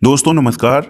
दोस्तों नमस्कार।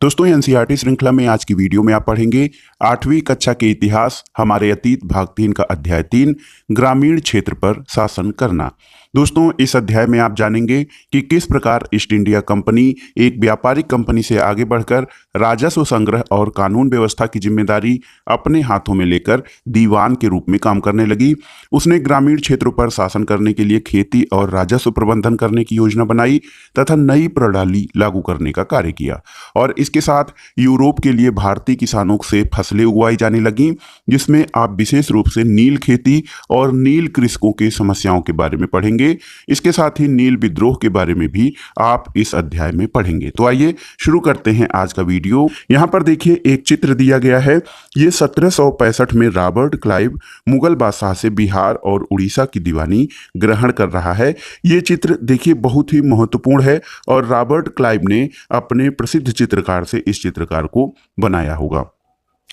दोस्तों एनसीईआरटी श्रृंखला में आज की वीडियो में आप पढ़ेंगे 8वीं कक्षा के इतिहास हमारे अतीत भाग 3 का अध्याय 3 ग्रामीण क्षेत्र पर शासन करना। दोस्तों इस अध्याय में आप जानेंगे कि किस प्रकार ईस्ट इंडिया कंपनी एक व्यापारिक कंपनी से आगे बढ़कर राजस्व संग्रह और कानून व्यवस्था की जिम्मेदारी अपने हाथों में लेकर दीवान के रूप में काम करने लगी। उसने ग्रामीण क्षेत्रों पर शासन करने के लिए खेती और राजस्व प्रबंधन करने की योजना बनाई तथा नई प्रणाली लागू करने का कार्य किया और इसके साथ यूरोप के लिए भारतीय किसानों से फसलें उगाई जाने लगीं, जिसमें आप विशेष रूप से नील खेती और नील कृषकों की समस्याओं के बारे में पढ़ेंगे। इसके साथ ही नील विद्रोह के बारे में भी आप इस अध्याय में पढ़ेंगे। तो आइए शुरू करते हैं आज का वीडियो। यहाँ पर देखिए एक चित्र दिया गया है। ये 1765 में रॉबर्ट क्लाइव मुगल बादशाह से बिहार और उड़ीसा की दीवानी ग्रहण कर रहा है। ये चित्र देखिए बहुत ही महत्वपूर्ण है और रॉबर्ट क्लाइव ने अपने प्रसिद्ध चित्रकार से इस चित्रकार को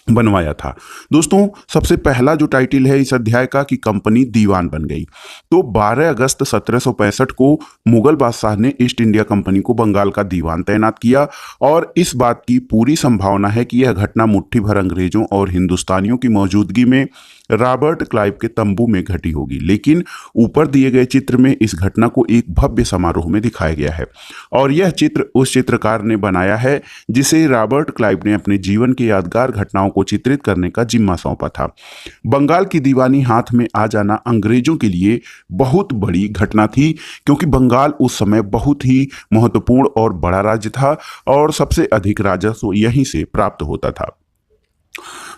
बनवाया था। दोस्तों सबसे पहला जो टाइटल है इस अध्याय का कि कंपनी दीवान बन गई। तो 12 अगस्त 1765 को मुगल बादशाह ने ईस्ट इंडिया कंपनी को बंगाल का दीवान तैनात किया और इस बात की पूरी संभावना है कि यह घटना मुट्ठी भर अंग्रेजों और हिंदुस्तानियों की मौजूदगी में रॉबर्ट क्लाइव के तंबू में घटी होगी, लेकिन ऊपर दिए गए चित्र में इस घटना को एक भव्य समारोह में दिखाया गया है और यह चित्र उस चित्रकार ने बनाया है जिसे रॉबर्ट क्लाइव ने अपने जीवन की यादगार घटनाओं को चित्रित करने का जिम्मा सौंपा था। बंगाल की दीवानी हाथ में आ जाना अंग्रेजों के लिए बहुत बड़ी घटना थी, क्योंकि बंगाल उस समय बहुत ही महत्वपूर्ण और बड़ा राज्य था और सबसे अधिक राजस्व यहीं से प्राप्त होता था।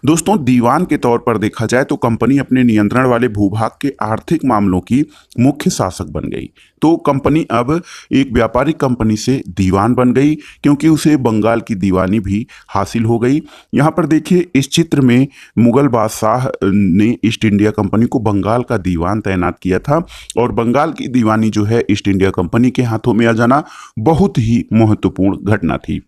दोस्तों दीवान के तौर पर देखा जाए तो कंपनी अपने नियंत्रण वाले भूभाग के आर्थिक मामलों की मुख्य शासक बन गई। तो कंपनी अब एक व्यापारिक कंपनी से दीवान बन गई, क्योंकि उसे बंगाल की दीवानी भी हासिल हो गई। यहाँ पर देखिए इस चित्र में मुगल बादशाह ने ईस्ट इंडिया कंपनी को बंगाल का दीवान तैनात किया था और बंगाल की दीवानी जो है ईस्ट इंडिया कंपनी के हाथों में आ जाना बहुत ही महत्वपूर्ण घटना थी।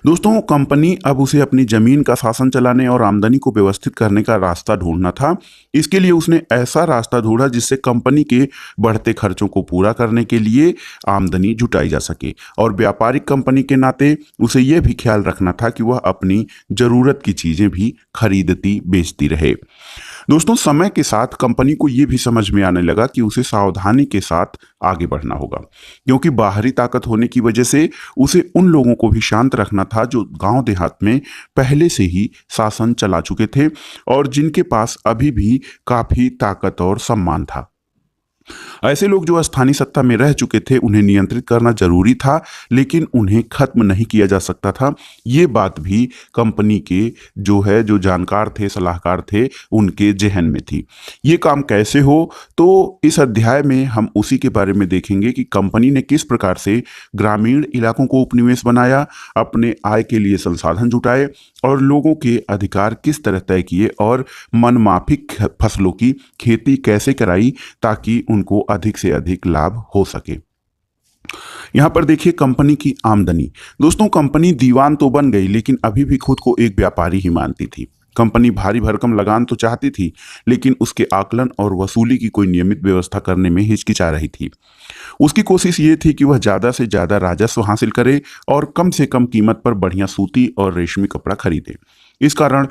दोस्तों कंपनी अब उसे अपनी जमीन का शासन चलाने और आमदनी को व्यवस्थित करने का रास्ता ढूंढना था। इसके लिए उसने ऐसा रास्ता ढूंढा जिससे कंपनी के बढ़ते खर्चों को पूरा करने के लिए आमदनी जुटाई जा सके और व्यापारिक कंपनी के नाते उसे यह भी ख्याल रखना था कि वह अपनी जरूरत की चीजें भी खरीदती बेचती रहे। दोस्तों समय के साथ कंपनी को यह भी समझ में आने लगा कि उसे सावधानी के साथ आगे बढ़ना होगा, क्योंकि बाहरी ताकत होने की वजह से उसे उन लोगों को भी शांत रखना था जो गांव देहात में पहले से ही शासन चला चुके थे और जिनके पास अभी भी काफी ताकत और सम्मान था। ऐसे लोग जो स्थानीय सत्ता में रह चुके थे उन्हें नियंत्रित करना जरूरी था, लेकिन उन्हें खत्म नहीं किया जा सकता था। ये बात भी कंपनी के जो जानकार थे, सलाहकार थे, उनके जहन में थी। ये काम कैसे हो, तो इस अध्याय में हम उसी के बारे में देखेंगे कि कंपनी ने किस प्रकार से ग्रामीण इलाकों को उपनिवेश बनाया, अपने आय के लिए संसाधन जुटाए और लोगों के अधिकार किस तरह तय किए और मनमाफिक फसलों की खेती कैसे कराई ताकि उनको अधिक से अधिक लाभ हो सके। यहां पर देखिए कंपनी की आमदनी। दोस्तों कंपनी दीवान तो बन गई, लेकिन अभी भी खुद को एक व्यापारी ही मानती थी। कंपनी भारी भरकम लगान तो चाहती थी, लेकिन उसके आकलन और वसूली की कोई नियमित व्यवस्था करने में हिचकिचा रही थी। उसकी कोशिश ये थी कि वह ज़्यादा से ज़्यादा राजस्व हासिल करे और कम से कम कीमत पर बढ़िया सूती और रेशमी कपड़ा खरीदे। इस कारण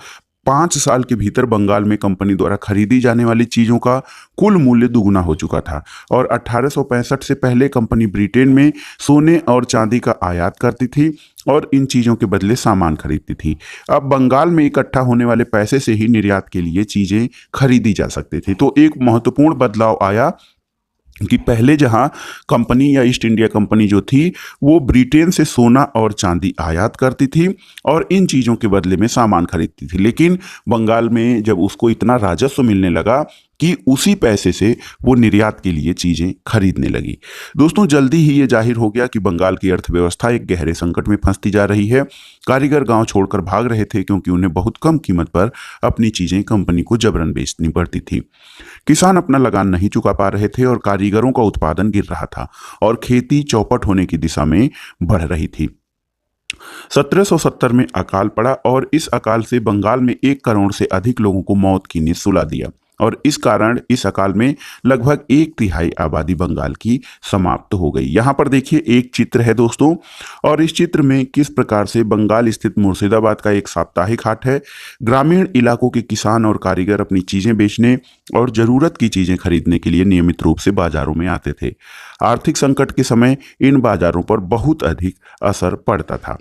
5 साल के भीतर बंगाल में कंपनी द्वारा खरीदी जाने वाली चीज़ों का कुल मूल्य दुगुना हो चुका था और 1865 से पहले कंपनी ब्रिटेन में सोने और चांदी का आयात करती थी और इन चीज़ों के बदले सामान खरीदती थी। अब बंगाल में इकट्ठा होने वाले पैसे से ही निर्यात के लिए चीज़ें खरीदी जा सकती थी। तो एक महत्वपूर्ण बदलाव आया कि पहले जहां कंपनी या ईस्ट इंडिया कंपनी जो थी वो ब्रिटेन से सोना और चांदी आयात करती थी और इन चीज़ों के बदले में सामान खरीदती थी, लेकिन बंगाल में जब उसको इतना राजस्व मिलने लगा कि उसी पैसे से वो निर्यात के लिए चीज़ें खरीदने लगी। दोस्तों जल्दी ही ये जाहिर हो गया कि बंगाल की अर्थव्यवस्था एक गहरे संकट में फंसती जा रही है। कारीगर गांव छोड़कर भाग रहे थे, क्योंकि उन्हें बहुत कम कीमत पर अपनी चीज़ें कंपनी को जबरन बेचनी पड़ती थी। किसान अपना लगान नहीं चुका पा रहे थे और कारीगरों का उत्पादन गिर रहा था और खेती चौपट होने की दिशा में बढ़ रही थी। 1770 में अकाल पड़ा और इस अकाल से बंगाल में 1 करोड़ से अधिक लोगों को मौत की नींद सुला दिया और इस कारण इस अकाल में लगभग 1/3 आबादी बंगाल की समाप्त हो गई। यहाँ पर देखिए एक चित्र है दोस्तों, और इस चित्र में किस प्रकार से बंगाल स्थित मुर्शिदाबाद का एक साप्ताहिक हाट है। ग्रामीण इलाकों के किसान और कारीगर अपनी चीजें बेचने और जरूरत की चीजें खरीदने के लिए नियमित रूप से बाजारों में आते थे। आर्थिक संकट के समय इन बाजारों पर बहुत अधिक असर पड़ता था।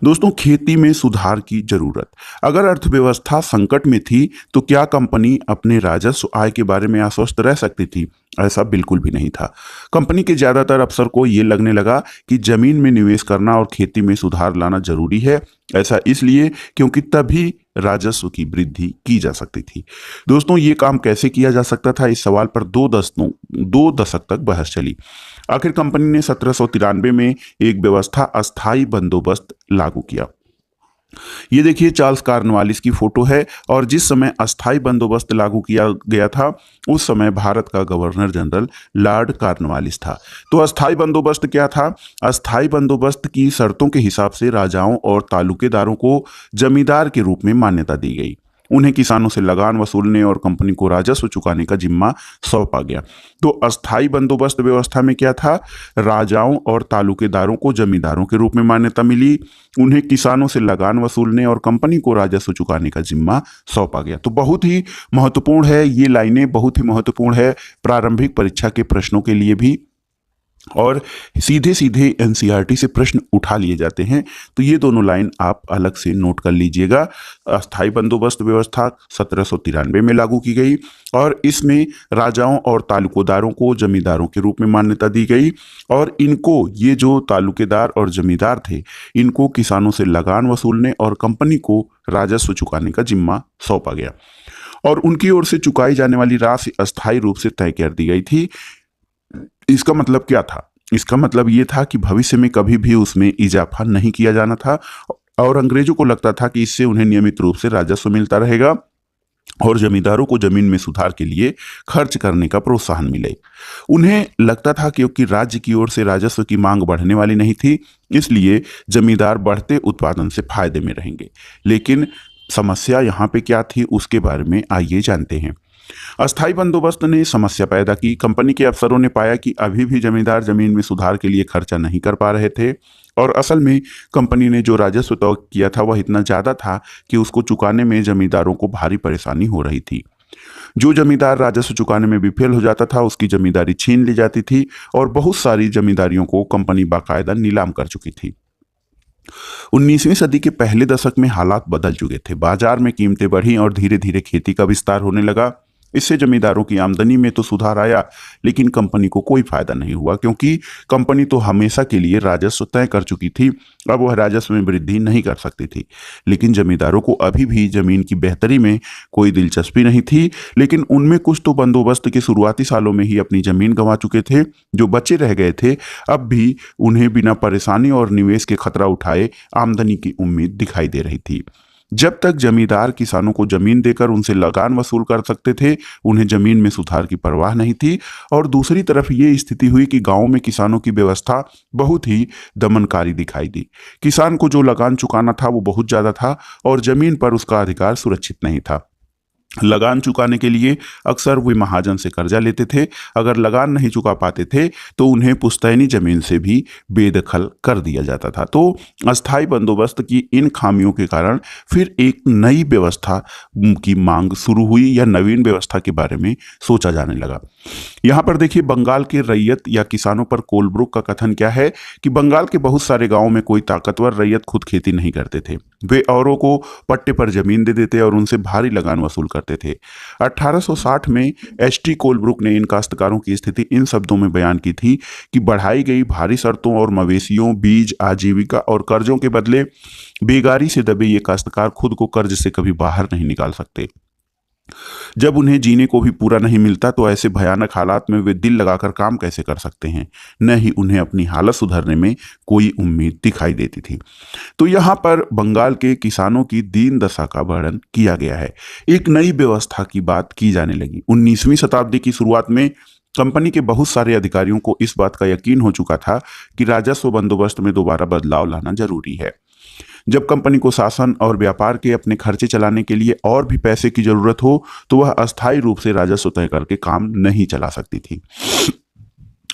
दोस्तों, खेती में सुधार की जरूरत। अगर अर्थव्यवस्था संकट में थी तो क्या कंपनी अपने राजस्व आय के बारे में आश्वस्त रह सकती थी? ऐसा बिल्कुल भी नहीं था। कंपनी के ज्यादातर अफसर को ये लगने लगा कि जमीन में निवेश करना और खेती में सुधार लाना जरूरी है। ऐसा इसलिए क्योंकि तभी राजस्व की वृद्धि की जा सकती थी। दोस्तों, ये काम कैसे किया जा सकता था, इस सवाल पर 2 दशक तक बहस चली। आखिर कंपनी ने 1793 में एक व्यवस्था अस्थाई बंदोबस्त लागू किया। ये देखिए चार्ल्स कॉर्नवालिस की फोटो है, और जिस समय अस्थाई बंदोबस्त लागू किया गया था उस समय भारत का गवर्नर जनरल लॉर्ड कॉर्नवालिस था। तो अस्थाई बंदोबस्त क्या था? अस्थाई बंदोबस्त की शर्तों के हिसाब से राजाओं और तालुकेदारों को जमींदार के रूप में मान्यता दी गई। उन्हें किसानों से लगान वसूलने और कंपनी को राजस्व चुकाने का जिम्मा सौंपा गया। तो अस्थाई बंदोबस्त व्यवस्था में क्या था? राजाओं और तालुकेदारों को जमींदारों के रूप में मान्यता मिली, उन्हें किसानों से लगान वसूलने और कंपनी को राजस्व चुकाने का जिम्मा सौंपा गया। तो बहुत ही महत्वपूर्ण है, ये लाइनें बहुत ही महत्वपूर्ण है प्रारंभिक परीक्षा के प्रश्नों के लिए भी, और सीधे सीधे एनसीईआरटी से प्रश्न उठा लिए जाते हैं। तो ये दोनों लाइन आप अलग से नोट कर लीजिएगा। अस्थाई बंदोबस्त व्यवस्था 1793 में लागू की गई, और इसमें राजाओं और तालुकेदारों को जमींदारों के रूप में मान्यता दी गई, और इनको, ये जो तालुकेदार और जमींदार थे, इनको किसानों से लगान वसूलने और कंपनी को राजस्व चुकाने का जिम्मा सौंपा गया, और उनकी ओर से चुकाई जाने वाली राशि अस्थायी रूप से तय कर दी गई थी। इसका मतलब क्या था? इसका मतलब ये था कि भविष्य में कभी भी उसमें इजाफा नहीं किया जाना था, और अंग्रेजों को लगता था कि इससे उन्हें नियमित रूप से राजस्व मिलता रहेगा और जमींदारों को जमीन में सुधार के लिए खर्च करने का प्रोत्साहन मिले। उन्हें लगता था क्योंकि राज्य की ओर से राजस्व की मांग बढ़ने वाली नहीं थी, इसलिए जमींदार बढ़ते उत्पादन से फायदे में रहेंगे। लेकिन समस्या यहाँ पे क्या थी, उसके बारे में आइए जानते हैं। अस्थाई बंदोबस्त ने समस्या पैदा की। कंपनी के अफसरों ने पाया कि अभी भी जमींदार जमीन में सुधार के लिए खर्चा नहीं कर पा रहे थे, और असल में कंपनी ने जो राजस्व तय किया था वह इतना ज्यादा था कि उसको चुकाने में जमींदारों को भारी परेशानी हो रही थी। जो जमींदार राजस्व चुकाने में विफल हो जाता था उसकी जमींदारी छीन ली जाती थी, और बहुत सारी जमींदारियों को कंपनी बाकायदा नीलाम कर चुकी थी। 19वीं सदी के पहले दशक में हालात बदल चुके थे। बाजार में कीमतें बढ़ी और धीरे धीरे खेती का विस्तार होने लगा। इससे जमींदारों की आमदनी में तो सुधार आया, लेकिन कंपनी को कोई फायदा नहीं हुआ, क्योंकि कंपनी तो हमेशा के लिए राजस्व तय कर चुकी थी। अब वह राजस्व में वृद्धि नहीं कर सकती थी। लेकिन जमींदारों को अभी भी जमीन की बेहतरी में कोई दिलचस्पी नहीं थी, लेकिन उनमें कुछ तो बंदोबस्त के शुरुआती सालों में ही अपनी जमीन गंवा चुके थे। जो बचे रह गए थे, अब भी उन्हें बिना परेशानी और निवेश के खतरा उठाए आमदनी की उम्मीद दिखाई दे रही थी। जब तक जमींदार किसानों को जमीन देकर उनसे लगान वसूल कर सकते थे, उन्हें जमीन में सुधार की परवाह नहीं थी। और दूसरी तरफ ये स्थिति हुई कि गांव में किसानों की व्यवस्था बहुत ही दमनकारी दिखाई दी। किसान को जो लगान चुकाना था वो बहुत ज्यादा था, और जमीन पर उसका अधिकार सुरक्षित नहीं था। लगान चुकाने के लिए अक्सर वे महाजन से कर्जा लेते थे। अगर लगान नहीं चुका पाते थे तो उन्हें पुश्तैनी जमीन से भी बेदखल कर दिया जाता था। तो अस्थाई बंदोबस्त की इन खामियों के कारण फिर एक नई व्यवस्था की मांग शुरू हुई, या नवीन व्यवस्था के बारे में सोचा जाने लगा। यहाँ पर देखिए बंगाल के रैयत या किसानों पर कोलब्रुक का कथन क्या है कि बंगाल के बहुत सारे गांवों में कोई ताकतवर रैयत खुद खेती नहीं करते थे। वे औरों को पट्टे पर जमीन दे देते और उनसे भारी लगान वसूल करते थे। 1860 में एचटी कोलब्रुक ने इन काश्तकारों की स्थिति इन शब्दों में बयान की थी कि बढ़ाई गई भारी शर्तों और मवेशियों, बीज, आजीविका और कर्जों के बदले बेगारी से दबे ये काश्तकार खुद को कर्ज से कभी बाहर नहीं निकाल सकते। जब उन्हें जीने को भी पूरा नहीं मिलता तो ऐसे भयानक हालात में वे दिल लगाकर काम कैसे कर सकते हैं? न ही उन्हें अपनी हालत सुधरने में कोई उम्मीद दिखाई देती थी। तो यहाँ पर बंगाल के किसानों की दीन दशा का वर्णन किया गया है। एक नई व्यवस्था की बात की जाने लगी। 19वीं शताब्दी की शुरुआत में कंपनी के बहुत सारे अधिकारियों को इस बात का यकीन हो चुका था कि राजस्व बंदोबस्त में दोबारा बदलाव लाना जरूरी है। जब कंपनी को शासन और व्यापार के अपने खर्चे चलाने के लिए और भी पैसे की जरूरत हो तो वह अस्थायी रूप से राजस्व तय करके काम नहीं चला सकती थी।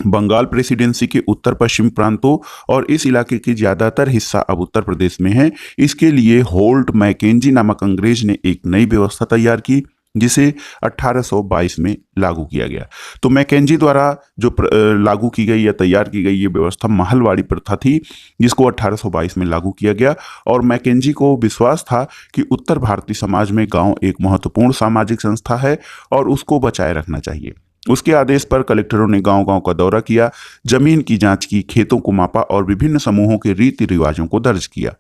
बंगाल प्रेसिडेंसी के उत्तर पश्चिम प्रांतों और इस इलाके की ज्यादातर हिस्सा अब उत्तर प्रदेश में है। इसके लिए होल्ट मैकेंजी नामक अंग्रेज ने एक नई व्यवस्था तैयार की जिसे 1822 में लागू किया गया। तो मैकेंजी द्वारा जो लागू की गई या तैयार की गई ये व्यवस्था महलवाड़ी प्रथा थी जिसको 1822 में लागू किया गया। और मैकेंजी को विश्वास था कि उत्तर भारतीय समाज में गांव एक महत्वपूर्ण सामाजिक संस्था है और उसको बचाए रखना चाहिए। उसके आदेश पर कलेक्टरों ने गांव-गांव का दौरा किया, जमीन की जांच की, खेतों को मापा और विभिन्न समूहों के रीति रिवाजों को दर्ज किया।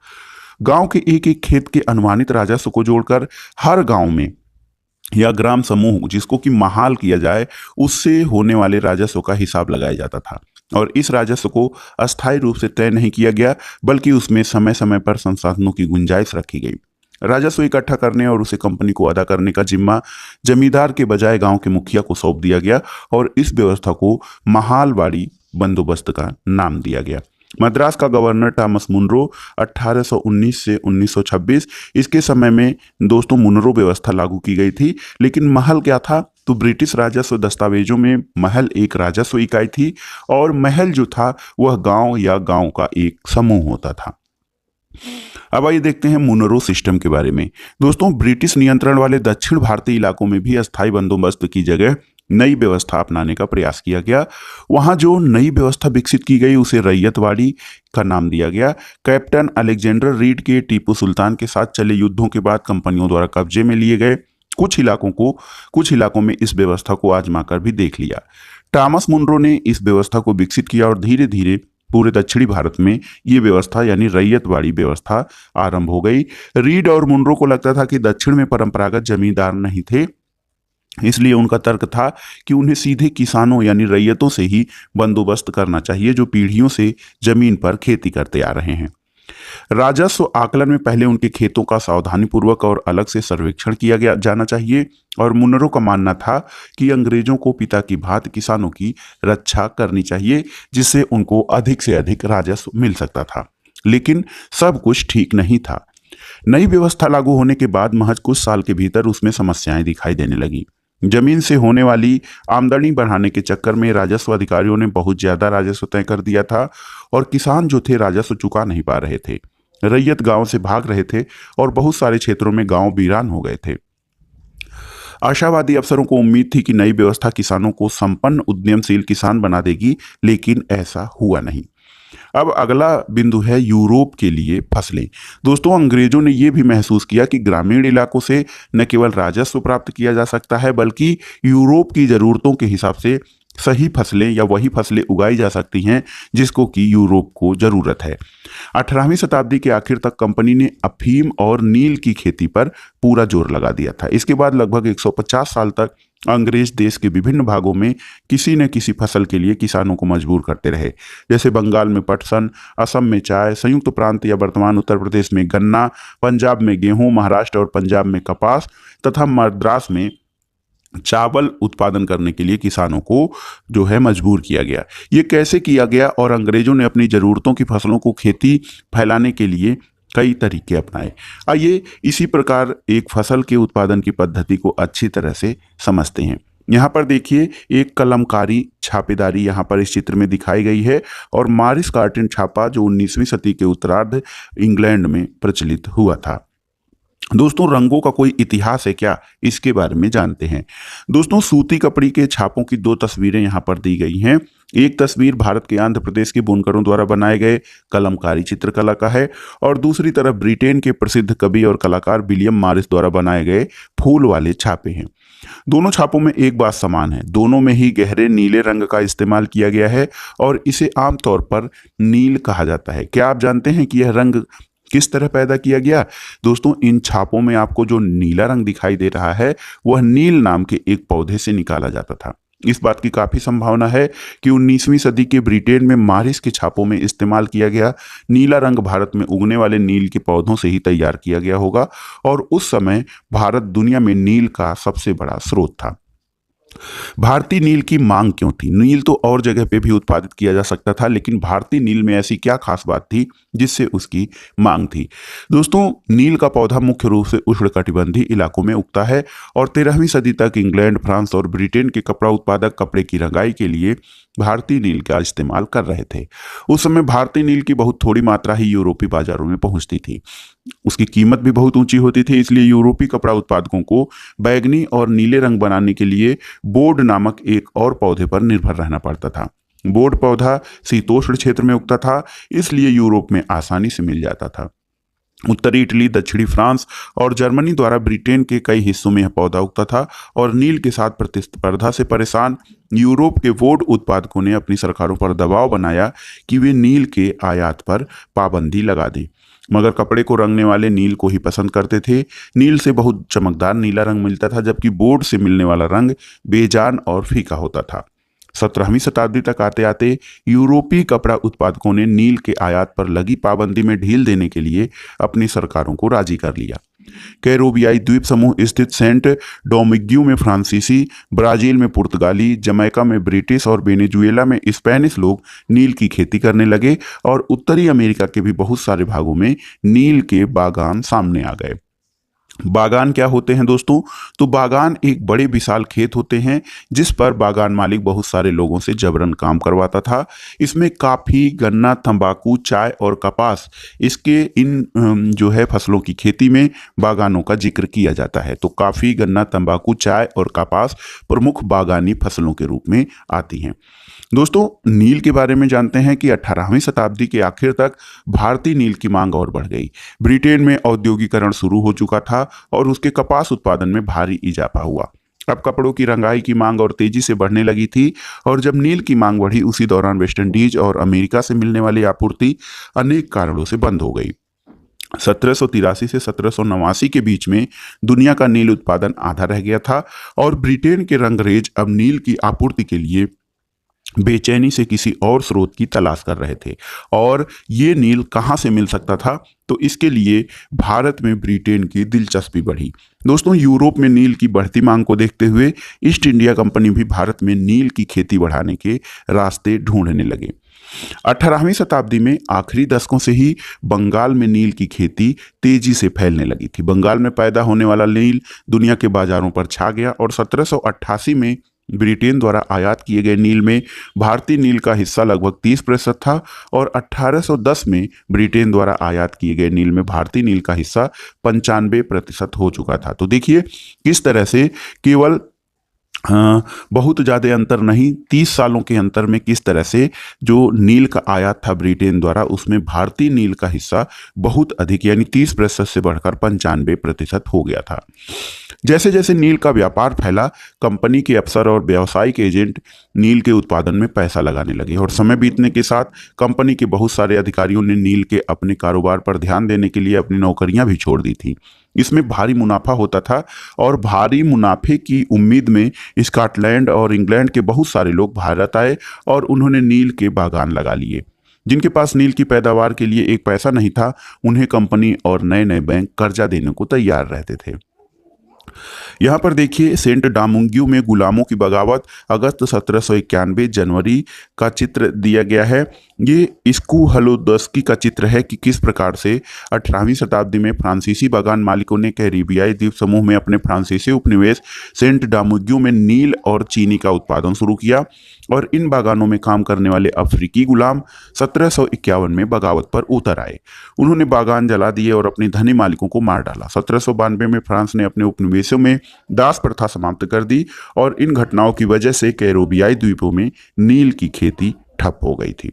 गांव के एक एक खेत के अनुमानित राजस्व को जोड़कर हर गांव में या ग्राम समूह जिसको कि महाल किया जाए उससे होने वाले राजस्व का हिसाब लगाया जाता था। और इस राजस्व को अस्थायी रूप से तय नहीं किया गया बल्कि उसमें समय समय पर संसाधनों की गुंजाइश रखी गई। राजस्व इकट्ठा करने और उसे कंपनी को अदा करने का जिम्मा जमींदार के बजाय गांव के मुखिया को सौंप दिया गया और इस व्यवस्था को महालवाड़ी बंदोबस्त का नाम दिया गया। मद्रास का गवर्नर टॉमस मुनरो 1819 से 1926 इसके समय में दोस्तों मुनरो व्यवस्था लागू की गई थी। लेकिन महल क्या था? तो ब्रिटिश राजस्व दस्तावेजों में महल एक राजस्व इकाई थी और महल जो था वह गांव या गांव का एक समूह होता था। अब आइए देखते हैं मुनरो सिस्टम के बारे में। दोस्तों ब्रिटिश नियंत्रण वाले दक्षिण भारतीय इलाकों में भी अस्थायी बंदोबस्त की जगह नई व्यवस्था अपनाने का प्रयास किया गया। वहां जो नई व्यवस्था विकसित की गई उसे रैयतवाड़ी का नाम दिया गया। कैप्टन अलेक्जेंडर रीड के टीपू सुल्तान के साथ चले युद्धों के बाद कंपनियों द्वारा कब्जे में लिए गए कुछ इलाकों में इस व्यवस्था को आजमाकर भी देख लिया। टॉमस मुनरो ने इस व्यवस्था को विकसित किया और धीरे धीरे पूरे दक्षिणी भारत में ये व्यवस्था यानी रैयतवाड़ी व्यवस्था आरंभ हो गई। रीड और मुनरो को लगता था कि दक्षिण में परंपरागत जमींदार नहीं थे, इसलिए उनका तर्क था कि उन्हें सीधे किसानों यानी रैयतों से ही बंदोबस्त करना चाहिए जो पीढ़ियों से जमीन पर खेती करते आ रहे हैं। राजस्व आकलन में पहले उनके खेतों का सावधानीपूर्वक और अलग से सर्वेक्षण किया जाना चाहिए और मुनरो का मानना था कि अंग्रेजों को पिता की भांति किसानों की रक्षा करनी चाहिए जिससे उनको अधिक से अधिक राजस्व मिल सकता था। लेकिन सब कुछ ठीक नहीं था। नई व्यवस्था लागू होने के बाद महज कुछ साल के भीतर उसमें समस्याएं दिखाई देने लगी। जमीन से होने वाली आमदनी बढ़ाने के चक्कर में राजस्व अधिकारियों ने बहुत ज्यादा राजस्व तय कर दिया था और किसान जो थे राजस्व चुका नहीं पा रहे थे। रैयत गांव से भाग रहे थे और बहुत सारे क्षेत्रों में गांव वीरान हो गए थे। आशावादी अफसरों को उम्मीद थी कि नई व्यवस्था किसानों को संपन्न उद्यमशील किसान बना देगी, लेकिन ऐसा हुआ नहीं। अब अगला बिंदु है यूरोप के लिए फसलें। दोस्तों अंग्रेजों ने यह भी महसूस किया कि ग्रामीण इलाकों से न केवल राजस्व प्राप्त किया जा सकता है बल्कि यूरोप की जरूरतों के हिसाब से सही फसलें या वही फसलें उगाई जा सकती हैं जिसको कि यूरोप को जरूरत है। 18वीं शताब्दी के आखिर तक कंपनी ने अफीम और नील की खेती पर पूरा जोर लगा दिया था। इसके बाद लगभग 150 साल तक अंग्रेज देश के विभिन्न भागों में किसी न किसी फसल के लिए किसानों को मजबूर करते रहे। जैसे बंगाल में पटसन, असम में चाय, संयुक्त प्रांत या वर्तमान उत्तर प्रदेश में गन्ना, पंजाब में गेहूं, महाराष्ट्र और पंजाब में कपास तथा मद्रास में चावल उत्पादन करने के लिए किसानों को जो है मजबूर किया गया। ये कैसे किया गया? और अंग्रेजों ने अपनी ज़रूरतों की फसलों को खेती फैलाने के लिए कई तरीके अपनाए। आइए इसी प्रकार एक फसल के उत्पादन की पद्धति को अच्छी तरह से समझते हैं। यहाँ पर देखिए एक कलमकारी छापेदारी यहाँ पर इस चित्र में दिखाई गई है और मारिस कार्टिन छापा जो 19वीं सदी के उत्तरार्ध इंग्लैंड में प्रचलित हुआ था। दोस्तों रंगों का कोई इतिहास है क्या? इसके बारे में जानते हैं। दोस्तों सूती कपड़ी के छापों की दो तस्वीरें यहाँ पर दी गई हैं। एक तस्वीर भारत के आंध्र प्रदेश के बुनकरों द्वारा बनाए गए कलमकारी चित्रकला का है और दूसरी तरफ ब्रिटेन के प्रसिद्ध कवि और कलाकार विलियम मॉरिस द्वारा बनाए गए फूल वाले छापे हैं। दोनों छापों में एक बात समान है, दोनों में ही गहरे नीले रंग का इस्तेमाल किया गया है और इसे आमतौर पर नील कहा जाता है। क्या आप जानते हैं कि यह रंग किस तरह पैदा किया गया? दोस्तों इन छापों में आपको जो नीला रंग दिखाई दे रहा है वह नील नाम के एक पौधे से निकाला जाता था। इस बात की काफी संभावना है कि 19वीं सदी के ब्रिटेन में मॉरिस के छापों में इस्तेमाल किया गया नीला रंग भारत में उगने वाले नील के पौधों से ही तैयार किया गया होगा और उस समय भारत दुनिया में नील का सबसे बड़ा स्रोत था। भारतीय नील की मांग क्यों थी? नील तो और जगह पे भी उत्पादित किया जा सकता था, लेकिन भारतीय नील में ऐसी क्या खास बात थी जिससे उसकी मांग थी? दोस्तों, नील का पौधा मुख्य रूप से उष्णकटिबंधीय इलाकों में उगता है और 13वीं सदी तक इंग्लैंड, फ्रांस और ब्रिटेन के कपड़ा उत्पादक कपड़े की रंगाई के लिए भारतीय नील का इस्तेमाल कर रहे थे। उस समय भारतीय नील की बहुत थोड़ी मात्रा ही यूरोपीय बाजारों में पहुंचती थी। उसकी कीमत भी बहुत ऊंची होती थी, इसलिए यूरोपीय कपड़ा उत्पादकों को बैगनी और नीले रंग बनाने के लिए बोर्ड नामक एक और पौधे पर निर्भर रहना पड़ता था। बोर्ड पौधा शीतोष्ण क्षेत्र में उगता था, इसलिए यूरोप में आसानी से मिल जाता था। उत्तरी इटली, दक्षिणी फ्रांस और जर्मनी द्वारा ब्रिटेन के कई हिस्सों में यह पौधा उगता था और नील के साथ प्रतिस्पर्धा से परेशान यूरोप के वोड उत्पादकों ने अपनी सरकारों पर दबाव बनाया कि वे नील के आयात पर पाबंदी लगा दें। मगर कपड़े को रंगने वाले नील को ही पसंद करते थे। नील से बहुत चमकदार नीला रंग मिलता था, जबकि बोर्ड से मिलने वाला रंग बेजान और फीका होता था। 17वीं शताब्दी तक आते आते यूरोपीय कपड़ा उत्पादकों ने नील के आयात पर लगी पाबंदी में ढील देने के लिए अपनी सरकारों को राजी कर लिया। कैरोबियाई द्वीप समूह स्थित सेंट डोमिग्यू में फ्रांसीसी, ब्राजील में पुर्तगाली, जमैका में ब्रिटिश और वेनेजुएला में स्पेनिश लोग नील की खेती करने लगे और उत्तरी अमेरिका के भी बहुत सारे भागों में नील के बागान सामने आ गए। बागान क्या होते हैं दोस्तों? तो बागान एक बड़े विशाल खेत होते हैं जिस पर बागान मालिक बहुत सारे लोगों से जबरन काम करवाता था। इसमें काफ़ी, गन्ना, तंबाकू, चाय और कपास, इसके इन जो है फसलों की खेती में बागानों का जिक्र किया जाता है। तो काफ़ी, गन्ना, तंबाकू, चाय और कपास प्रमुख बागानी फसलों के रूप में आती हैं। दोस्तों, नील के बारे में जानते हैं कि 18वीं शताब्दी के आखिर तक भारतीय नील की मांग और बढ़ गई। ब्रिटेन में औद्योगिकरण शुरू हो चुका था और उसके कपास उत्पादन में भारी इजाफा हुआ। अब कपड़ों की रंगाई की मांग और तेजी से बढ़ने लगी थी और जब नील की मांग बढ़ी, उसी दौरान वेस्ट इंडीज और अमेरिका से मिलने वाली आपूर्ति अनेक कारणों से बंद हो गई। 1783 से 1789 के बीच में दुनिया का नील उत्पादन आधा रह गया था और ब्रिटेन के रंगरेज अब नील की आपूर्ति के लिए बेचैनी से किसी और स्रोत की तलाश कर रहे थे। और ये नील कहाँ से मिल सकता था? तो इसके लिए भारत में ब्रिटेन की दिलचस्पी बढ़ी। दोस्तों, यूरोप में नील की बढ़ती मांग को देखते हुए ईस्ट इंडिया कंपनी भी भारत में नील की खेती बढ़ाने के रास्ते ढूंढने लगे। 18वीं शताब्दी में आखिरी दशकों से ही बंगाल में नील की खेती तेजी से फैलने लगी थी। बंगाल में पैदा होने वाला नील दुनिया के बाजारों पर छा गया और 1788 में ब्रिटेन द्वारा आयात किए गए नील में भारतीय नील का हिस्सा लगभग 30% था और 1810 में ब्रिटेन द्वारा आयात किए गए नील में भारतीय नील का हिस्सा 95% हो चुका था। तो देखिए किस तरह से केवल बहुत ज़्यादा अंतर नहीं, 30 सालों के अंतर में किस तरह से जो नील का आयात था ब्रिटेन द्वारा, उसमें भारतीय नील का हिस्सा बहुत अधिक यानी 30% से बढ़कर 95% हो गया था। जैसे जैसे नील का व्यापार फैला, कंपनी के अफसर और व्यावसायिक एजेंट नील के उत्पादन में पैसा लगाने लगे और समय बीतने के साथ कंपनी के बहुत सारे अधिकारियों ने नील के अपने कारोबार पर ध्यान देने के लिए अपनी नौकरियां भी छोड़ दी थी। इसमें भारी मुनाफा होता था और भारी मुनाफे की उम्मीद में स्कॉटलैंड और इंग्लैंड के बहुत सारे लोग भारत आए और उन्होंने नील के बागान लगा लिए। जिनके पास नील की पैदावार के लिए एक पैसा नहीं था, उन्हें कंपनी और नए नए बैंक कर्जा देने को तैयार रहते थे। यहाँ पर देखिए सेंट डामुंग्यू में गुलामों की बगावत अगस्त 1791 जनवरी का चित्र दिया गया है। ये इस्कू हलोदस्की का चित्र है कि किस प्रकार से 18वीं शताब्दी में फ्रांसीसी बागान मालिकों ने कैरिबियाई द्वीप समूह में अपने फ्रांसीसी उपनिवेश सेंट डामुंग्यू में नील और चीनी का उत्पादन शुरू किया और इन बागानों में काम करने वाले अफ्रीकी गुलाम 1751 में बगावत पर उतर आए। उन्होंने बागान जला दिए और अपने धनी मालिकों को मार डाला। 1792 में फ्रांस ने अपने उपनिवेशों में दास प्रथा समाप्त कर दी और इन घटनाओं की वजह से कैरिबियाई द्वीपों में नील की खेती ठप हो गई थी।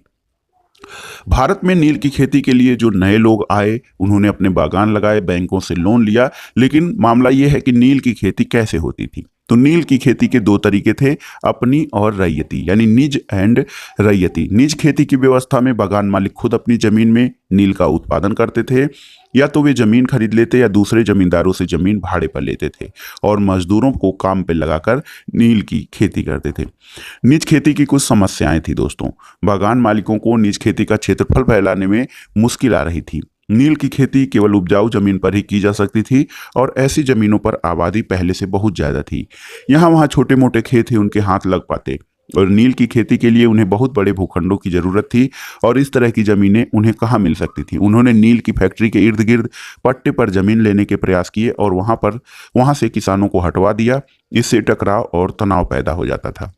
भारत में नील की खेती के लिए जो नए लोग आए, उन्होंने अपने बागान लगाए, बैंकों से लोन लिया, लेकिन मामला यह है कि नील की खेती कैसे होती थी। तो नील की खेती के दो तरीके थे, अपनी और रैयती, यानी निज एंड रैयती। निज खेती की व्यवस्था में बागान मालिक खुद अपनी जमीन में नील का उत्पादन करते थे, या तो वे जमीन खरीद लेते या दूसरे जमींदारों से जमीन भाड़े पर लेते थे और मजदूरों को काम पे लगाकर नील की खेती करते थे। निज खेती की कुछ समस्याएं थी दोस्तों। बागान मालिकों को निज खेती का क्षेत्रफल फैलाने में मुश्किल आ रही थी। नील की खेती केवल उपजाऊ जमीन पर ही की जा सकती थी और ऐसी जमीनों पर आबादी पहले से बहुत ज्यादा थी। यहाँ वहाँ छोटे मोटे खेत ही उनके हाथ लग पाते और नील की खेती के लिए उन्हें बहुत बड़े भूखंडों की जरूरत थी और इस तरह की जमीनें उन्हें कहाँ मिल सकती थी। उन्होंने नील की फैक्ट्री के इर्द गिर्द पट्टे पर जमीन लेने के प्रयास किए और वहां से किसानों को हटवा दिया। इससे टकराव और तनाव पैदा हो जाता था।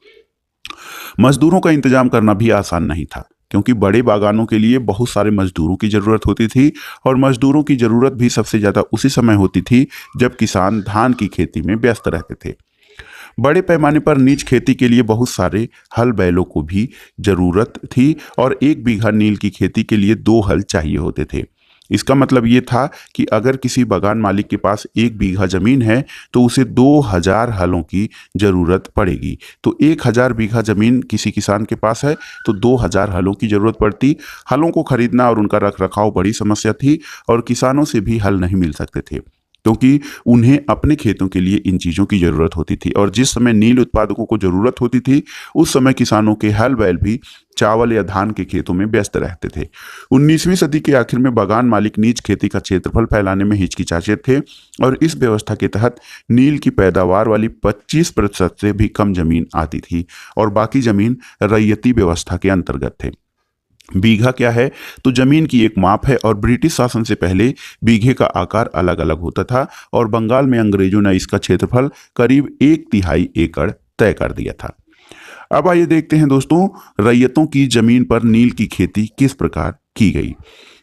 मजदूरों का इंतजाम करना भी आसान नहीं था क्योंकि बड़े बागानों के लिए बहुत सारे मजदूरों की जरूरत होती थी और मजदूरों की जरूरत भी सबसे ज्यादा उसी समय होती थी जब किसान धान की खेती में व्यस्त रहते थे। बड़े पैमाने पर नीच खेती के लिए बहुत सारे हल बैलों को भी जरूरत थी और 1 बीघा नील की खेती के लिए 2 हल चाहिए होते थे। इसका मतलब ये था कि अगर किसी बागान मालिक के पास 1 बीघा जमीन है तो उसे 2000 हलों की जरूरत पड़ेगी। तो 1000 बीघा जमीन किसी किसान के पास है तो 2000 हलों की जरूरत पड़ती। हलों को खरीदना और उनका रख रखाव बड़ी समस्या थी और किसानों से भी हल नहीं मिल सकते थे क्योंकि उन्हें अपने खेतों के लिए इन चीज़ों की ज़रूरत होती थी और जिस समय नील उत्पादकों को ज़रूरत होती थी उस समय किसानों के हल बैल भी चावल या धान के खेतों में व्यस्त रहते थे। 19वीं सदी के आखिर में बागान मालिक नीच खेती का क्षेत्रफल फैलाने में हिचकिचाते थे और इस व्यवस्था के तहत नील की पैदावार वाली 25% से भी कम जमीन आती थी और बाकी जमीन रैयती व्यवस्था के अंतर्गत थे। बीघा क्या है? तो जमीन की एक माप है और ब्रिटिश शासन से पहले बीघे का आकार अलग अलग होता था और बंगाल में अंग्रेजों ने इसका क्षेत्रफल करीब 1/3 एकड़ तय कर दिया था। अब आइए देखते हैं दोस्तों, रैयतों की जमीन पर नील की खेती किस प्रकार की गई।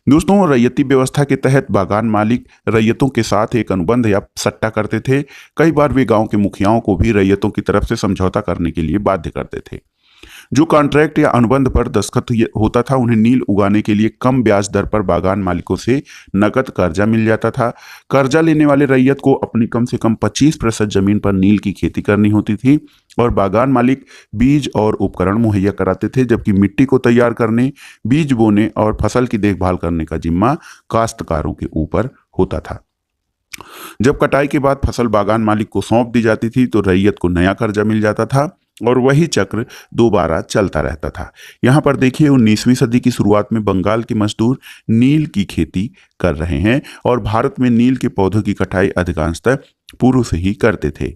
दोस्तों, रैयती व्यवस्था के तहत बागान मालिक रैयतों के साथ एक अनुबंध या सट्टा करते थे। कई बार वे गांव के मुखियाओं को भी रैयतों की तरफ से समझौता करने के लिए बाध्य करते थे। जो कॉन्ट्रैक्ट या अनुबंध पर दस्तखत होता था उन्हें नील उगाने के लिए कम ब्याज दर पर बागान मालिकों से नकद कर्जा मिल जाता था। कर्जा लेने वाले रैयत को अपनी कम से कम 25% जमीन पर नील की खेती करनी होती थी और बागान मालिक बीज और उपकरण मुहैया कराते थे, जबकि मिट्टी को तैयार करने, बीज बोने और फसल की देखभाल करने का जिम्मा काश्तकारों के ऊपर होता था। जब कटाई के बाद फसल बागान मालिक को सौंप दी जाती थी तो रैयत को नया कर्जा मिल जाता था और वही चक्र दोबारा चलता रहता था। यहाँ पर देखिए 19वीं सदी की शुरुआत में बंगाल के मजदूर नील की खेती कर रहे हैं और भारत में नील के पौधों की कटाई अधिकांशतः पुरुष ही करते थे।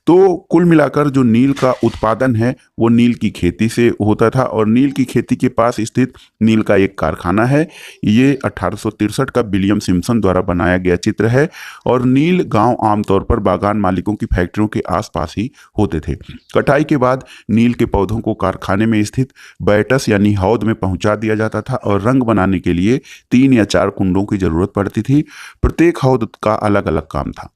तो कुल मिलाकर जो नील का उत्पादन है वो नील की खेती से होता था और नील की खेती के पास स्थित नील का एक कारखाना है। ये 1863 का विलियम सिम्पसन द्वारा बनाया गया चित्र है और नील गांव आमतौर पर बागान मालिकों की फैक्ट्रियों के आसपास ही होते थे। कटाई के बाद नील के पौधों को कारखाने में स्थित बैटस यानी हौद में पहुंचा दिया जाता था और रंग बनाने के लिए 3 या 4 कुंडों की जरूरत पड़ती थी। प्रत्येक हौद का अलग अलग काम था।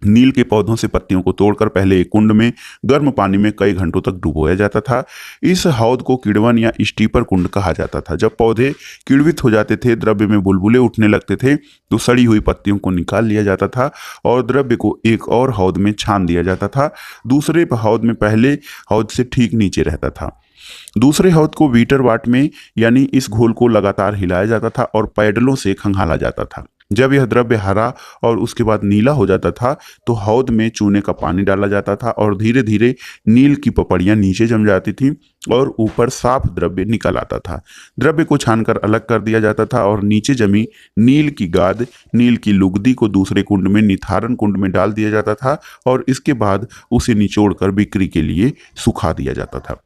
नील के पौधों से पत्तियों को तोड़कर पहले एक कुंड में गर्म पानी में कई घंटों तक डुबोया जाता था। इस हौद को किण्वन या स्टीपर कुंड कहा जाता था। जब पौधे किण्वित हो जाते थे, द्रव्य में बुलबुले उठने लगते थे, तो सड़ी हुई पत्तियों को निकाल लिया जाता था और द्रव्य को एक और हौद में छान दिया जाता था। दूसरे हौद में पहले हौद से ठीक नीचे रहता था। दूसरे हौद को वीटर वाट में यानी इस घोल को लगातार हिलाया जाता था और पैडलों से खंगाला जाता था। जब यह द्रव्य हरा और उसके बाद नीला हो जाता था तो हौद में चूने का पानी डाला जाता था और धीरे धीरे नील की पपड़ियां नीचे जम जाती थी और ऊपर साफ द्रव्य निकल आता था। द्रव्य को छानकर अलग कर दिया जाता था और नीचे जमी नील की गाद, नील की लुगदी को दूसरे कुंड में निथारण कुंड में डाल दिया जाता था और इसके बाद उसे निचोड़कर बिक्री के लिए सुखा दिया जाता था।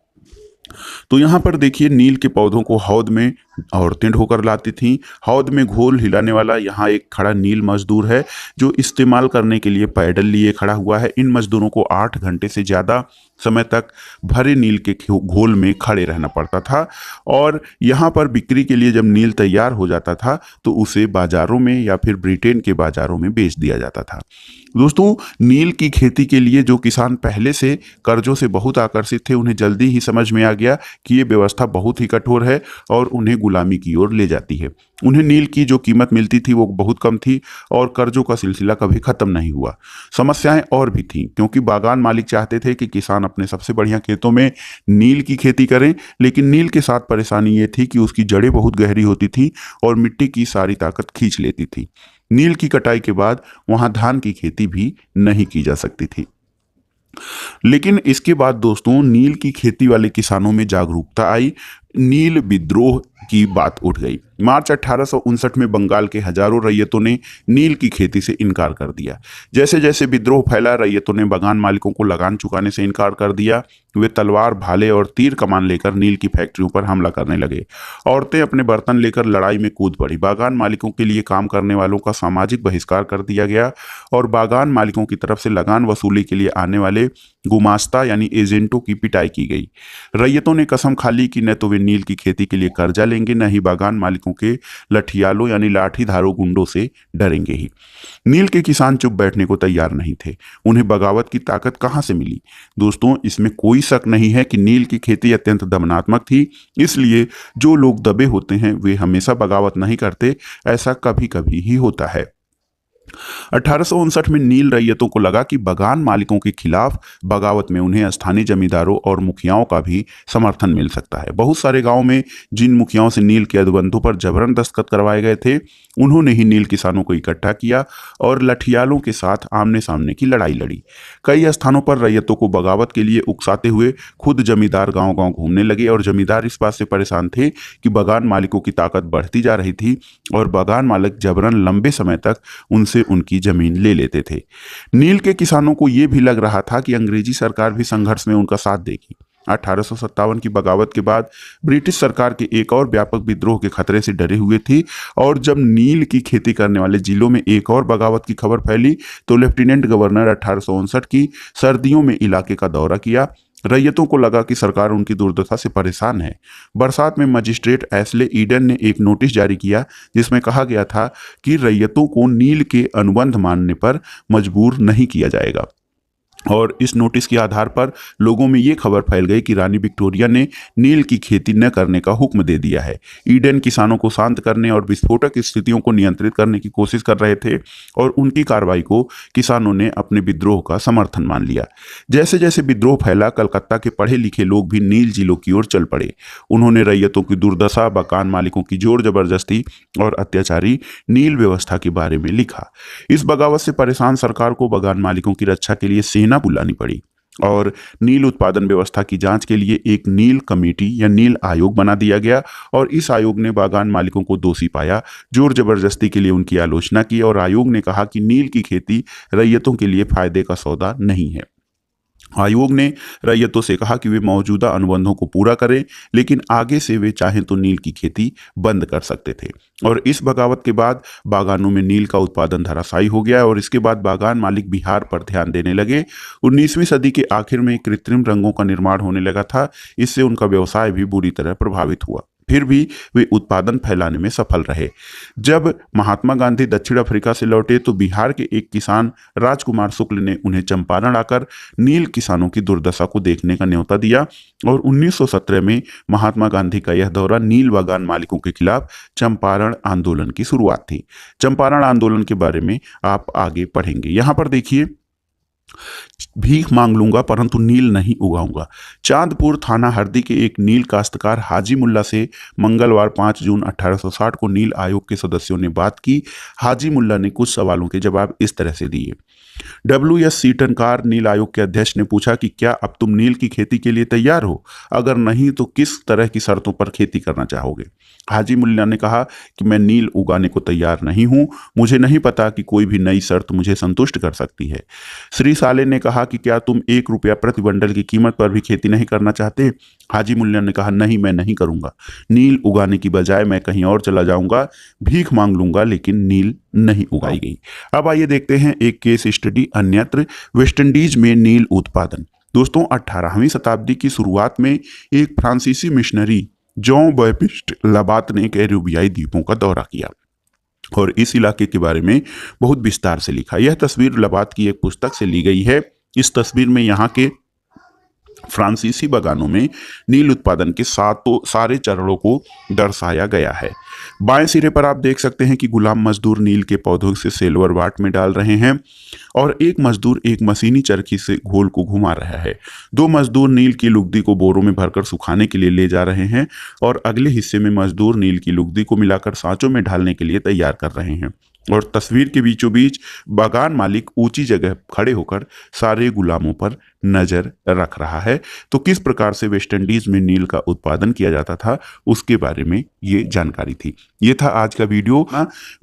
तो यहाँ पर देखिए नील के पौधों को हौद में औरतें ढोकर लाती थीं। हौद में घोल हिलाने वाला यहाँ एक खड़ा नील मजदूर है जो इस्तेमाल करने के लिए पैडल लिए खड़ा हुआ है। इन मजदूरों को 8 घंटे से ज़्यादा समय तक भरे नील के घोल में खड़े रहना पड़ता था और यहाँ पर बिक्री के लिए जब नील तैयार हो जाता था तो उसे बाजारों में या फिर ब्रिटेन के बाजारों में बेच दिया जाता था। दोस्तों, नील की खेती के लिए जो किसान पहले से कर्जों से बहुत आकर्षित थे उन्हें जल्दी ही समझ में आ गया कि ये व्यवस्था बहुत ही कठोर है और उन्हें गुलामी की ओर ले जाती है। उन्हें नील की जो कीमत मिलती थी वो बहुत कम थी और कर्जों का सिलसिला कभी खत्म नहीं हुआ। समस्याएं और भी थीं क्योंकि बागान मालिक चाहते थे कि किसान अपने सबसे बढ़िया खेतों में नील की खेती करें, लेकिन नील के साथ परेशानी ये थी कि उसकी जड़ें बहुत गहरी होती थी और मिट्टी की सारी ताकत खींच लेती थी। नील की कटाई के बाद वहां धान की खेती भी नहीं की जा सकती थी। लेकिन इसके बाद दोस्तों नील की खेती वाले किसानों में जागरूकता आई, नील विद्रोह की बात उठ गई। मार्च 1859 में बंगाल के हजारों रैयतों ने नील की खेती से इनकार कर दिया। जैसे जैसे विद्रोह फैला, रैयतों ने बगान मालिकों को लगान चुकाने से इनकार कर दिया। वे तलवार, भाले और तीर कमान लेकर नील की फैक्ट्रियों पर हमला करने लगे। औरतें अपने बर्तन लेकर लड़ाई में कूद पड़ी। बागान मालिकों के लिए काम करने वालों का सामाजिक बहिष्कार कर दिया गया और बागान मालिकों की तरफ से लगान वसूली के लिए आने वाले गुमास्ता यानी एजेंटों की पिटाई की गई। रैयतों ने कसम खा ली कि न तो वे नील की खेती के लिए कर्जा लेंगे, न ही बागान मालिकों के लठियालों यानी लाठीधारों गुंडों से डरेंगे ही। नील के किसान चुप बैठने को तैयार नहीं थे। उन्हें बगावत की ताकत कहां से मिली? दोस्तों, इसमें कोई शक नहीं है कि नील की खेती अत्यंत दमनात्मक थी। इसलिए जो लोग दबे होते हैं वे हमेशा बगावत नहीं करते, ऐसा कभी कभी ही होता है। 1859 में नील रैयतों को लगा कि बगान मालिकों के खिलाफ बगावत में उन्हें स्थानीय जमींदारों और मुखियाओं का भी समर्थन मिल सकता है। बहुत सारे गांवों में जिन मुखियाओं से नील के अनुबंधों पर जबरन दस्तखत करवाए गए थे, उन्होंने ही नील किसानों को इकट्ठा किया और लठियालों के साथ आमने सामने की लड़ाई लड़ी। कई स्थानों पर रैयतों को बगावत के लिए उकसाते हुए खुद जमींदार गांव गांव घूमने लगे और जमींदार इस बात से परेशान थे कि बगान मालिकों की ताकत बढ़ती जा रही थी और बगान मालिक जबरन लंबे समय तक उनसे उनकी जमीन ले लेते थे। नील के किसानों को यह भी लग रहा था कि अंग्रेजी सरकार भी संघर्ष में उनका साथ देगी। 1857 की बगावत के बाद ब्रिटिश सरकार के एक और व्यापक विद्रोह के खतरे से डरे हुए थी और जब नील की खेती करने वाले जिलों में एक और बगावत की खबर फैली तो लेफ्टिनेंट गवर्नर 1859 की सर्दियों में इलाके का दौरा किया। रैयतों को लगा कि सरकार उनकी दुर्दशा से परेशान है। बरसात में मजिस्ट्रेट एस्ले ईडन ने एक नोटिस जारी किया जिसमें कहा गया था कि रैयतों को नील के अनुबंध मानने पर मजबूर नहीं किया जाएगा। और इस नोटिस के आधार पर लोगों में ये खबर फैल गई कि रानी विक्टोरिया ने नील की खेती न करने का हुक्म दे दिया है। ईडन किसानों को शांत करने और विस्फोटक स्थितियों को नियंत्रित करने की कोशिश कर रहे थे और उनकी कार्रवाई को किसानों ने अपने विद्रोह का समर्थन मान लिया। जैसे जैसे विद्रोह फैला, कलकत्ता के पढ़े लिखे लोग भी नील जिलों की ओर चल पड़े। उन्होंने रैयतों की दुर्दशा, बगान मालिकों की जोर जबरदस्ती और अत्याचारी नील व्यवस्था के बारे में लिखा। इस बगावत से परेशान सरकार को बगान मालिकों की रक्षा के लिए सेना बुलानी पड़ी और नील उत्पादन व्यवस्था की जांच के लिए एक नील कमेटी या नील आयोग बना दिया गया और इस आयोग ने बागान मालिकों को दोषी पाया, जोर जबरदस्ती के लिए उनकी आलोचना की और आयोग ने कहा कि नील की खेती रैयतों के लिए फायदे का सौदा नहीं है। आयोग ने रैयतों से कहा कि वे मौजूदा अनुबंधों को पूरा करें, लेकिन आगे से वे चाहें तो नील की खेती बंद कर सकते थे। और इस बगावत के बाद बागानों में नील का उत्पादन धराशायी हो गया और इसके बाद बागान मालिक बिहार पर ध्यान देने लगे। 19वीं सदी के आखिर में कृत्रिम रंगों का निर्माण होने लगा था। इससे उनका व्यवसाय भी बुरी तरह प्रभावित हुआ। फिर भी वे उत्पादन फैलाने में सफल रहे। जब महात्मा गांधी दक्षिण अफ्रीका से लौटे तो बिहार के एक किसान राजकुमार शुक्ल ने उन्हें चंपारण आकर नील किसानों की दुर्दशा को देखने का न्योता दिया और 1917 में महात्मा गांधी का यह दौरा नील बागान मालिकों के खिलाफ चंपारण आंदोलन की शुरुआत थी। चंपारण आंदोलन के बारे में आप आगे पढ़ेंगे। यहाँ पर देखिए, भीख मांग लूंगा परंतु नील नहीं उगाऊंगा। चांदपुर थाना हरदी के एक नील काश्तकार हाजी मुल्ला से मंगलवार 5 जून 1860 को नील आयोग के सदस्यों ने बात की। हाजी मुल्ला ने कुछ सवालों के जवाब इस तरह से दिए। WS सीटनकार नील आयोग के अध्यक्ष ने पूछा कि क्या अब तुम नील की खेती के लिए तैयार हो? अगर नहीं तो किस तरह की शर्तों पर खेती करना चाहोगे? हाजी मुल्ला ने कहा कि मैं नील उगाने को तैयार नहीं हूं। मुझे नहीं पता कि कोई भी नई शर्त मुझे संतुष्ट कर सकती है। श्री साले ने कहा कि क्या तुम 1 रुपया प्रति बंडल की कीमत पर भी खेती नहीं करना चाहते? हाजी मुल्ला ने कहा नहीं, मैं नहीं करूंगा। नील उगाने की बजाय मैं कहीं और चला जाऊंगा, भीख मांग लूंगा, लेकिन नील नहीं उगाई गई। अब आइए देखते हैं एक केस स्टडी अन्यत्र, वेस्टइंडीज में नील उत्पादन। दोस्तों, 18वीं शताब्दी की शुरुआत में एक फ्रांसीसी मिशनरी जॉन बैप्टिस्ट लबात ने कैरिबियाई द्वीपों का दौरा किया और इस इलाके के बारे में बहुत विस्तार से लिखा। यह तस्वीर लबात की एक पुस्तक से ली गई है। इस तस्वीर में यहाँ के फ्रांसीसी बागानों में नील उत्पादन के सारे चरणों को दर्शाया गया है। बाएं सिरे पर आप देख सकते हैं कि गुलाम मजदूर नील के पौधों से सिल्वर वाट में डाल रहे हैं और एक मजदूर एक मशीनी चरखी से घोल को घुमा रहा है। 2 मजदूर नील की लुगदी को बोरों में भरकर सुखाने के लिए ले जा रहे हैं और अगले हिस्से में मजदूर नील की लुगदी को मिलाकर सांचों में ढालने के लिए तैयार कर रहे हैं। और तस्वीर के बीचों बीच बागान मालिक ऊंची जगह खड़े होकर सारे गुलामों पर नजर रख रहा है। तो किस प्रकार से वेस्ट इंडीज में नील का उत्पादन किया जाता था उसके बारे में ये जानकारी थी। ये था आज का वीडियो।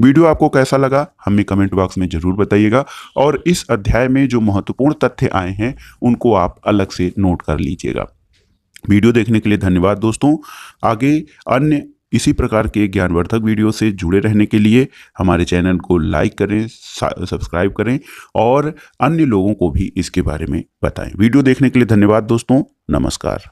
वीडियो आपको कैसा लगा हमें कमेंट बॉक्स में जरूर बताइएगा, और इस अध्याय में जो महत्वपूर्ण तथ्य आए हैं उनको आप अलग से नोट कर लीजिएगा। वीडियो देखने के लिए धन्यवाद दोस्तों। आगे अन्य इसी प्रकार के ज्ञानवर्धक वीडियो से जुड़े रहने के लिए हमारे चैनल को लाइक करें, सब्सक्राइब करें और अन्य लोगों को भी इसके बारे में बताएं। वीडियो देखने के लिए धन्यवाद दोस्तों। नमस्कार।